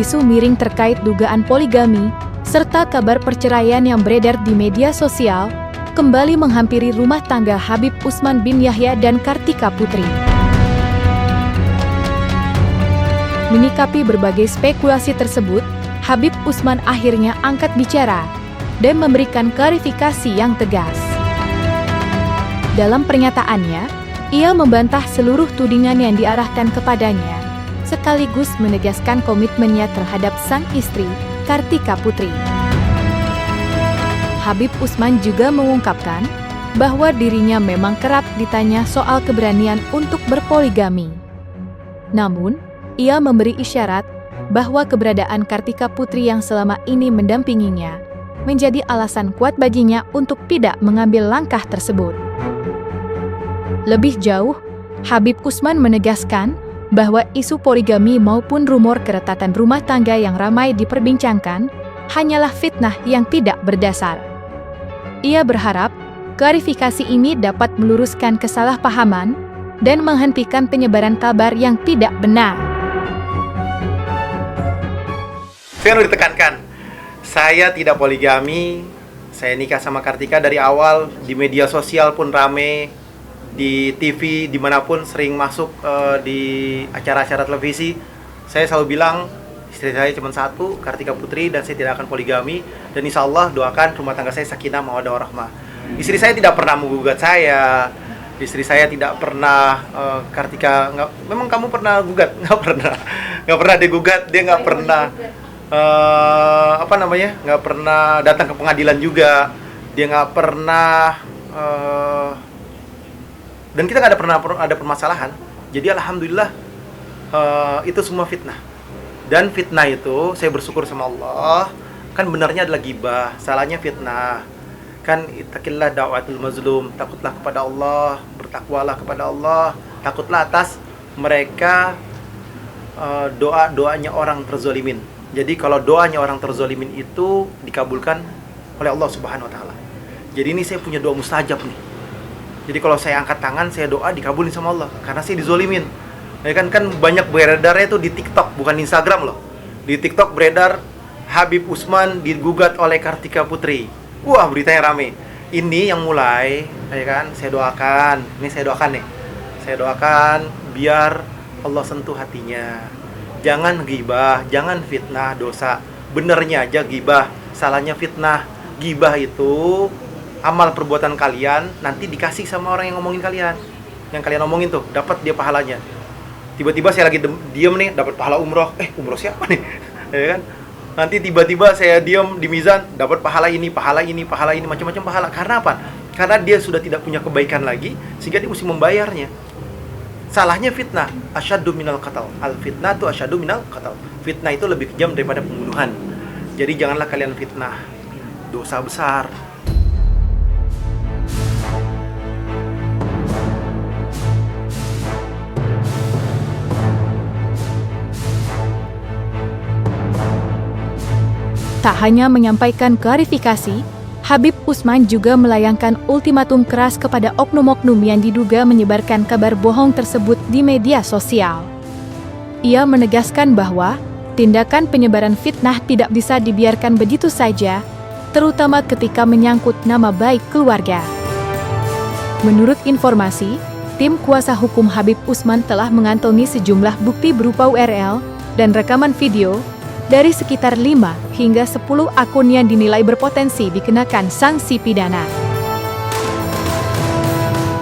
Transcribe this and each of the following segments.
isu miring terkait dugaan poligami, serta kabar perceraian yang beredar di media sosial, kembali menghampiri rumah tangga Habib Usman bin Yahya dan Kartika Putri. Menyikapi berbagai spekulasi tersebut, Habib Usman akhirnya angkat bicara dan memberikan klarifikasi yang tegas. Dalam pernyataannya, ia membantah seluruh tudingan yang diarahkan kepadanya, sekaligus menegaskan komitmennya terhadap sang istri, Kartika Putri. Habib Usman juga mengungkapkan bahwa dirinya memang kerap ditanya soal keberanian untuk berpoligami. Namun, ia memberi isyarat bahwa keberadaan Kartika Putri yang selama ini mendampinginya menjadi alasan kuat baginya untuk tidak mengambil langkah tersebut. Lebih jauh, Habib Usman menegaskan bahwa isu poligami maupun rumor keretatan rumah tangga yang ramai diperbincangkan hanyalah fitnah yang tidak berdasar. Ia berharap klarifikasi ini dapat meluruskan kesalahpahaman dan menghentikan penyebaran kabar yang tidak benar. Saya harus ditekankan, saya tidak poligami, saya nikah sama Kartika dari awal, di media sosial pun rame, di TV, dimanapun sering masuk di acara-acara televisi. Saya selalu bilang, istri saya cuma satu, Kartika Putri, dan saya tidak akan poligami. Dan insya Allah doakan rumah tangga saya sakinah mawaddah warahmah. Istri saya tidak pernah menggugat saya. Istri saya tidak pernah, Kartika, memang kamu pernah gugat? Nggak pernah digugat, dia nggak pernah, nggak pernah datang ke pengadilan juga. Dia nggak pernah, dan kita nggak pernah ada permasalahan. Jadi alhamdulillah itu semua fitnah. Dan fitnah itu saya bersyukur sama Allah, kan benarnya adalah ghibah, salahnya fitnah. Kan ittaqillah da'watul mazlum, takutlah kepada Allah, bertakwalah kepada Allah, takutlah atas mereka doa-doanya orang terzolimin. Jadi kalau doanya orang terzolimin itu dikabulkan oleh Allah Subhanahu wa taala. Jadi ini saya punya doa mustajab nih. Jadi kalau saya angkat tangan, saya doa dikabulin sama Allah karena saya dizolimin. Ya kan banyak beredarnya itu di TikTok, bukan Instagram loh. Di TikTok beredar Habib Usman digugat oleh Kartika Putri. Wah, beritanya rame. Ini yang mulai, ya kan? Saya doakan. Ini saya doakan nih. Saya doakan biar Allah sentuh hatinya. Jangan ghibah, jangan fitnah, dosa. Benernya aja ghibah, salahnya fitnah. Ghibah itu amal perbuatan kalian nanti dikasih sama orang yang ngomongin kalian. Yang kalian ngomongin tuh, dapat dia pahalanya. Tiba-tiba saya lagi diem nih, dapat pahala umroh. Umroh siapa nih? Ya kan? Nanti tiba-tiba saya diem di mizan, dapat pahala ini, macam-macam pahala. Karena apa? Karena dia sudah tidak punya kebaikan lagi, sehingga dia mesti membayarnya. Salahnya fitnah, asyaddu minal qatl. Al-fitnatu asyaddu minal qatl. Fitnah itu lebih kejam daripada pembunuhan. Jadi janganlah kalian fitnah. Dosa besar. Tak hanya menyampaikan klarifikasi, Habib Usman juga melayangkan ultimatum keras kepada oknum-oknum yang diduga menyebarkan kabar bohong tersebut di media sosial. Ia menegaskan bahwa tindakan penyebaran fitnah tidak bisa dibiarkan begitu saja, terutama ketika menyangkut nama baik keluarga. Menurut informasi, tim kuasa hukum Habib Usman telah mengantongi sejumlah bukti berupa URL dan rekaman video dari sekitar 5 hingga 10 akun yang dinilai berpotensi dikenakan sanksi pidana.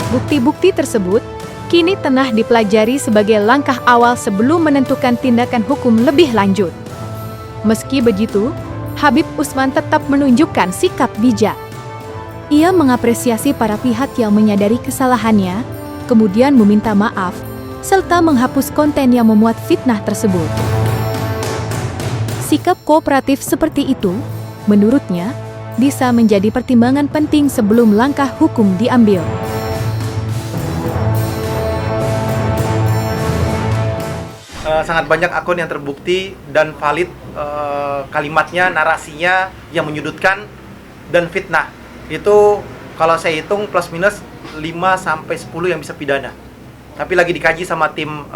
Bukti-bukti tersebut kini tengah dipelajari sebagai langkah awal sebelum menentukan tindakan hukum lebih lanjut. Meski begitu, Habib Usman tetap menunjukkan sikap bijak. Ia mengapresiasi para pihak yang menyadari kesalahannya, kemudian meminta maaf, serta menghapus konten yang memuat fitnah tersebut. Sikap kooperatif seperti itu, menurutnya, bisa menjadi pertimbangan penting sebelum langkah hukum diambil. Sangat banyak akun yang terbukti dan valid kalimatnya, narasinya yang menyudutkan dan fitnah. Itu kalau saya hitung plus minus 5-10 yang bisa pidana. Tapi lagi dikaji sama tim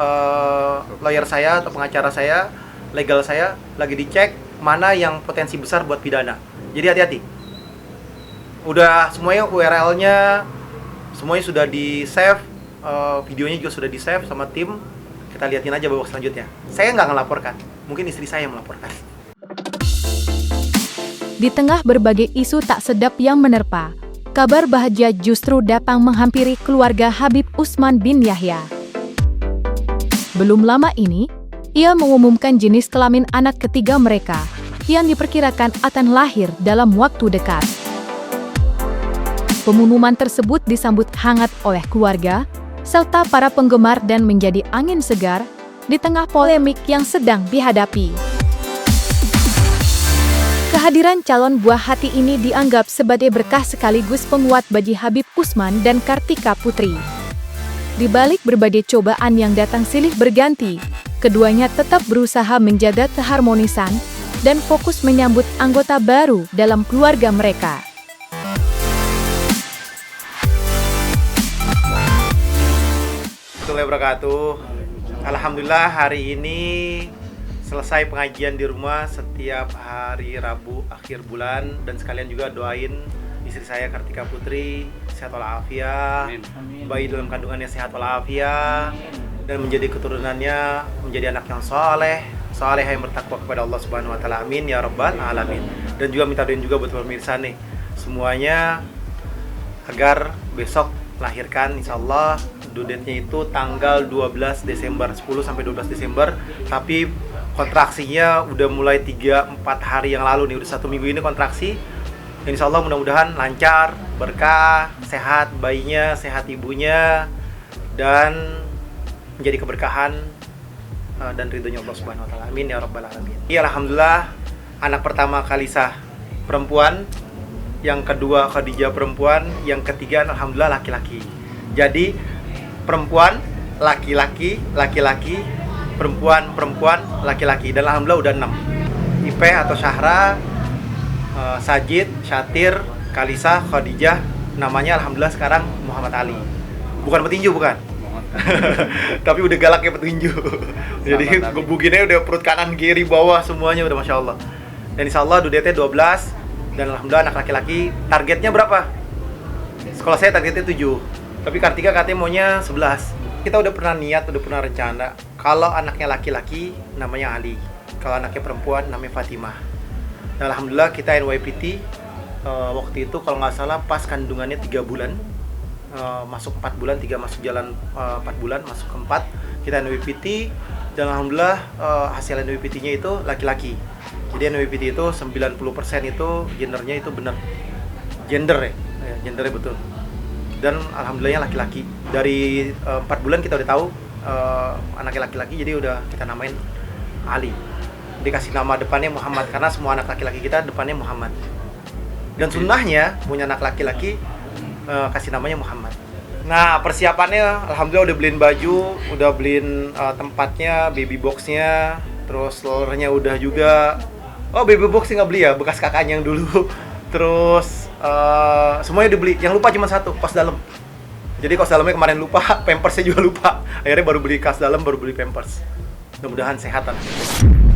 lawyer saya atau pengacara saya. legal saya lagi dicek mana yang potensi besar buat pidana. Jadi hati-hati. Udah semuanya URL-nya semuanya sudah di-save, videonya juga sudah di-save sama tim. Kita liatin aja babak selanjutnya. Saya nggak ngelaporkan, mungkin istri saya yang melaporkan. Di tengah berbagai isu tak sedap yang menerpa, kabar bahagia justru datang menghampiri keluarga Habib Utsman bin Yahya. Belum lama ini, ia mengumumkan jenis kelamin anak ketiga mereka, yang diperkirakan akan lahir dalam waktu dekat. Pengumuman tersebut disambut hangat oleh keluarga, serta para penggemar dan menjadi angin segar di tengah polemik yang sedang dihadapi. Kehadiran calon buah hati ini dianggap sebagai berkah sekaligus penguat bagi Habib Utsman dan Kartika Putri. Di balik berbagai cobaan yang datang silih berganti, keduanya tetap berusaha menjaga keharmonisan dan fokus menyambut anggota baru dalam keluarga mereka. Assalamualaikum warahmatullahi wabarakatuh. Alhamdulillah hari ini selesai pengajian di rumah setiap hari Rabu akhir bulan, dan sekalian juga doain istri saya Kartika Putri sehat walafiat, bayi dalam kandungannya sehat walafiat, dan menjadi keturunannya menjadi anak yang soleh yang bertakwa kepada Allah Subhanahu Wa Taala. Amin ya Rabbal Alamin. Dan juga minta doain juga buat pemirsa nih semuanya agar besok melahirkan, insya Allah due date-nya itu tanggal 12 Desember, 10 sampai 12 Desember, tapi kontraksinya udah mulai 3-4 hari yang lalu nih, udah 1 minggu ini kontraksi. Dan insya Allah mudah-mudahan lancar, berkah, sehat bayinya, sehat ibunya, dan menjadi keberkahan dan ridhonya Allah Subhanahu Wa Taala. Amin ya Rabbal Alamin. Iya, alhamdulillah anak pertama Khalisah perempuan, yang kedua Khadijah perempuan, yang ketiga alhamdulillah laki-laki. Jadi perempuan, laki-laki, laki-laki, perempuan, laki-laki, dan alhamdulillah udah 6. Ipeh atau Syahra, Sajid, Syatir, Khalisah, Khadijah, namanya alhamdulillah sekarang Muhammad Ali. Bukan petinju, bukan. Tapi udah galaknya petinju. Jadi gebukinnya udah perut kanan, kiri, bawah semuanya udah Masya Allah. Dan insya Allah due date-nya 12. Dan alhamdulillah anak laki-laki. Targetnya berapa? Sekolah saya targetnya 7. Tapi Kartika katanya maunya 11. Kita udah pernah niat, udah pernah rencana. Kalau anaknya laki-laki namanya Ali, kalau anaknya perempuan namanya Fatimah. Dan alhamdulillah kita NYPT waktu itu kalau nggak salah pas kandungannya 3 bulan, masuk 4 bulan, 3 masuk jalan 4 bulan, masuk ke 4, kita NYPT. Dan alhamdulillah hasil NYPT-nya itu laki-laki. Jadi NYPT itu 90% itu gendernya itu benar. Gender ya, gendernya betul. Dan alhamdulillahnya laki-laki. Dari 4 bulan kita udah tahu anaknya laki-laki, jadi udah kita namain Ali. Dikasih nama depannya Muhammad karena semua anak laki-laki kita depannya Muhammad. Dan sunnahnya punya anak laki-laki kasih namanya Muhammad. Nah, persiapannya alhamdulillah udah beliin baju, udah beliin tempatnya, baby boxnya, terus stroller-nya udah juga. Oh, baby box nggak beli ya, bekas kakaknya yang dulu. Terus semuanya dibeli. Yang lupa cuma satu, kaos dalam. Jadi kaos dalamnya kemarin lupa, pampersnya juga lupa. Akhirnya baru beli kaos dalam, baru beli pampers. Mudah-mudahan sehat anaknya.